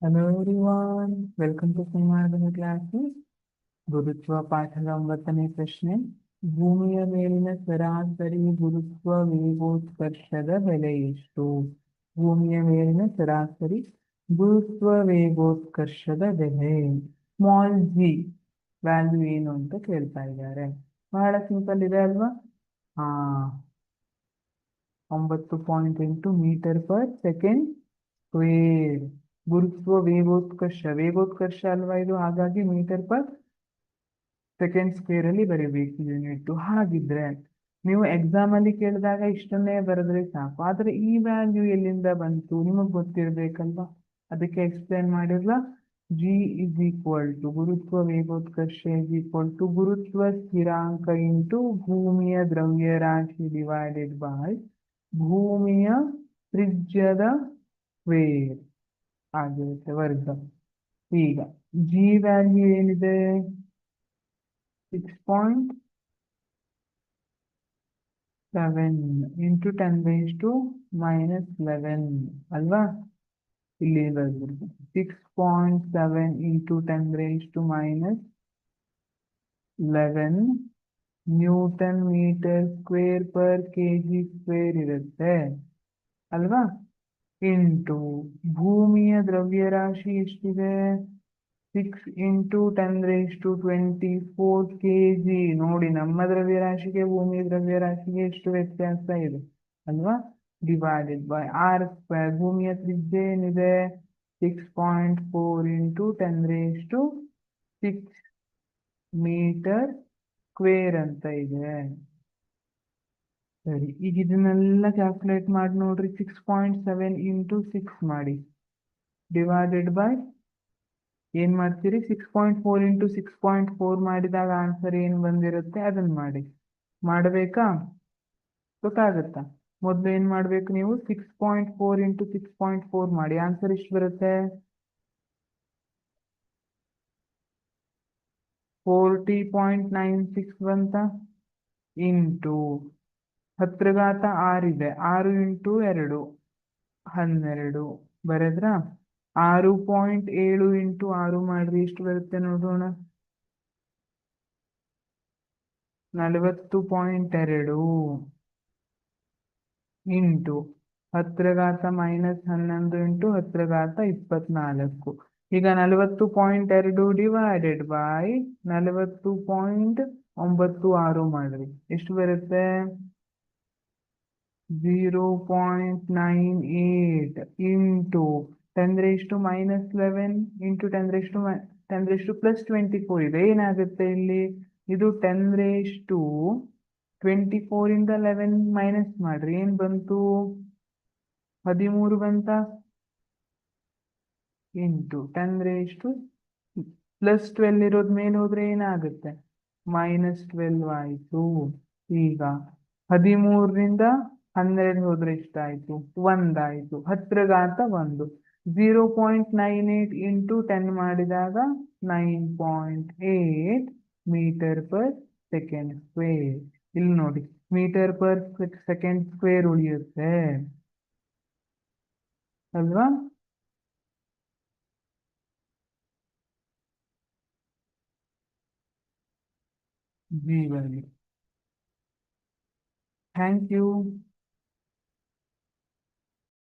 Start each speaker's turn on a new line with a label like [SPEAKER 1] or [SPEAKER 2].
[SPEAKER 1] Hello everyone, welcome to Kumardhani classes. ಗುರುತ್ವ ಪಾಠದ 9ನೇ ಪ್ರಶ್ನೆ. ಭೂಮಿಯ ಮೇಲಿನ ಸರಾಸರಿ ಗುರುತ್ವ ವೇಗೋತ್ಕರ್ಷದ ಬೆಲೆ ಎಷ್ಟು? ಭೂಮಿಯ ಮೇಲಿನ ಸರಾಸರಿ ಗುರುತ್ವ ವೇಗೋತ್ಕರ್ಷದ ಬೆಲೆ ಸ್ಮಾಲ್ ಜಿ ವ್ಯಾಲ್ಯೂ ಏನು ಅಂತ ಕೇಳ್ತಾ ಇದ್ದಾರೆ. ಬಹಳ ಸಿಂಪಲ್ ಇದೆ ಅಲ್ವಾ? 9.8 ಮೀಟರ್ ಪರ್ ಸೆಕೆಂಡ್ ಸ್ಕ್ವೇರ್. ಗುರುತ್ವ ವೇಗೋತ್ಕರ್ಷ ಅಲ್ವಾ ಇದು, ಹಾಗಾಗಿ ಮೀಟರ್ ಪರ್ ಸೆಕೆಂಡ್ ಸ್ಕ್ವೇರ್ ಅಲ್ಲಿ ಬರೀಬೇಕು ಯೂನಿಟ್. ಹಾಗಿದ್ರೆ ನೀವು ಎಕ್ಸಾಮ್ ಅಲ್ಲಿ ಕೇಳಿದಾಗ ಇಷ್ಟನ್ನೇ ಬರೆದ್ರೆ ಸಾಕು, ಆದ್ರೆ ಈ ವ್ಯಾಲ್ಯೂ ಎಲ್ಲಿಂದ ಬಂತು ನಿಮಗ್ ಗೊತ್ತಿರ್ಬೇಕಲ್ವಾ? ಅದಕ್ಕೆ ಎಕ್ಸ್ಪ್ಲೇನ್ ಮಾಡಿರ್ಲ. ಜಿ ಇಸ್ ಈಕ್ವಲ್ ಟು ಗುರುತ್ವ ವೇಗೋತ್ಕರ್ಷ ಇಸ್ ಈಕ್ವಲ್ ಟು ಗುರುತ್ವ ಸ್ಥಿರಾಂಕ ಇಂಟು ಭೂಮಿಯ ದ್ರವ್ಯರಾಶಿ ಡಿವೈಡೆಡ್ ಬೈ ಭೂಮಿಯ ತ್ರಿಜ್ಯದ ಸ್ಕ್ವೇರ್ ಆಗಿರುತ್ತೆ, ವರ್ಗ. ಈಗ ಜಿ ವ್ಯಾಲ್ಯೂ ಏನಿದೆ? 6.7 ಇಂಟು 10⁻⁻11 ಅಲ್ವಾ? ಇಲ್ಲಿ ಬರ್ಬೋದು 6.7 into 10⁻⁻11 newton metre square per KG square ಇರುತ್ತೆ ಅಲ್ವಾ? ಇಂಟು ಭೂಮಿಯ ದ್ರವ್ಯರಾಶಿ ಎಷ್ಟಿದೆ? 6 ಇಂಟು 10⁻24 kg. ನೋಡಿ, ನಮ್ಮ ದ್ರವ್ಯರಾಶಿಗೆ ಭೂಮಿಯ ದ್ರವ್ಯರಾಶಿಗೆ ಎಷ್ಟು ವ್ಯತ್ಯಾಸ ಇದೆ ಅಲ್ವಾ? Divided by R square. ಭೂಮಿಯ ತ್ರಿಜ್ಯ ಏನಿದೆ? 6.4 ಇಂಟು 10⁻6 ಮೀಟರ್ ಸ್ಕ್ವೇರ್ ಅಂತ ಇದೆ. ಸರಿ, ಈಗ ಇದನ್ನೆಲ್ಲ ಕ್ಯಾಲ್ಕುಲೇಟ್ ಮಾಡಿ ನೋಡ್ರಿ. 6.7 ಇಂಟು 6 ಮಾಡಿ, ಡಿವೈಡೆಡ್ ಬೈ ಏನ್ ಮಾಡ್ತೀರಿ? 6.4 ಇಂಟು 6.4 ಮಾಡಿದಾಗ ಆನ್ಸರ್ ಏನ್ ಬಂದಿರುತ್ತೆ ಅದನ್ನ ಮಾಡಿ. ಮಾಡಬೇಕಾ? ಗೊತ್ತಾಗತ್ತಾ? ಮೊದಲು ಏನ್ ಮಾಡ್ಬೇಕು ನೀವು? 6.4 ಇಂಟು 6.4 ಮಾಡಿ, ಆನ್ಸರ್ ಎಷ್ಟು ಬರುತ್ತೆ? 40.96 ಬಂತ. ಇಂಟು 10⁻6 ಇದೆ, 6 ಇಂಟು 2 12 ಬರೆದ್ರ? 6.7 ಇಂಟು 6 ಮಾಡ್ರಿ, ಎಷ್ಟು ಬರುತ್ತೆ ನೋಡೋಣ? 40.2 ಇಂಟು 10⁻−11 ಇಂಟು 10⁻24. ಈಗ 40.2 ಡಿವೈಡೆಡ್ ಬೈ 40.96 ಮಾಡ್ರಿ, ಎಷ್ಟು ಬರುತ್ತೆ? 0.98 ಇಂಟು 10⁻−11 ಇಂಟು 10⁻+24 ಇದೆ. ಏನಾಗುತ್ತೆ ಇಲ್ಲಿ? ಇದು 10⁻24 ಇಂದ 11 ಮೈನಸ್ ಮಾಡ್ರಿ, ಏನ್ ಬಂತು? 13 ಬಂತ. ಇಂಟು 10⁻+12 ಇರೋದ್ ಮೇಲೆ ಹೋದ್ರೆ ಏನಾಗುತ್ತೆ? -12 ಆಯ್ತು. ಈಗ 13ರಿಂದ 12 ಹೋದ್ರೆ ಎಷ್ಟಾಯ್ತು? 1 ಆಯ್ತು. 10⁻1 0.98 ಇಂಟು 10 ಮಾಡಿದಾಗ 9.8 ಮೀಟರ್ ಪರ್ ಸೆಕೆಂಡ್ ಸ್ಕ್ವೇರ್. ಇಲ್ಲಿ ನೋಡಿ, ಮೀಟರ್ ಪರ್ ಸೆಕೆಂಡ್ ಸ್ಕ್ವೇರ್ ಉಳಿಯುತ್ತೆ ಅಲ್ವಾ? G value. Thank you.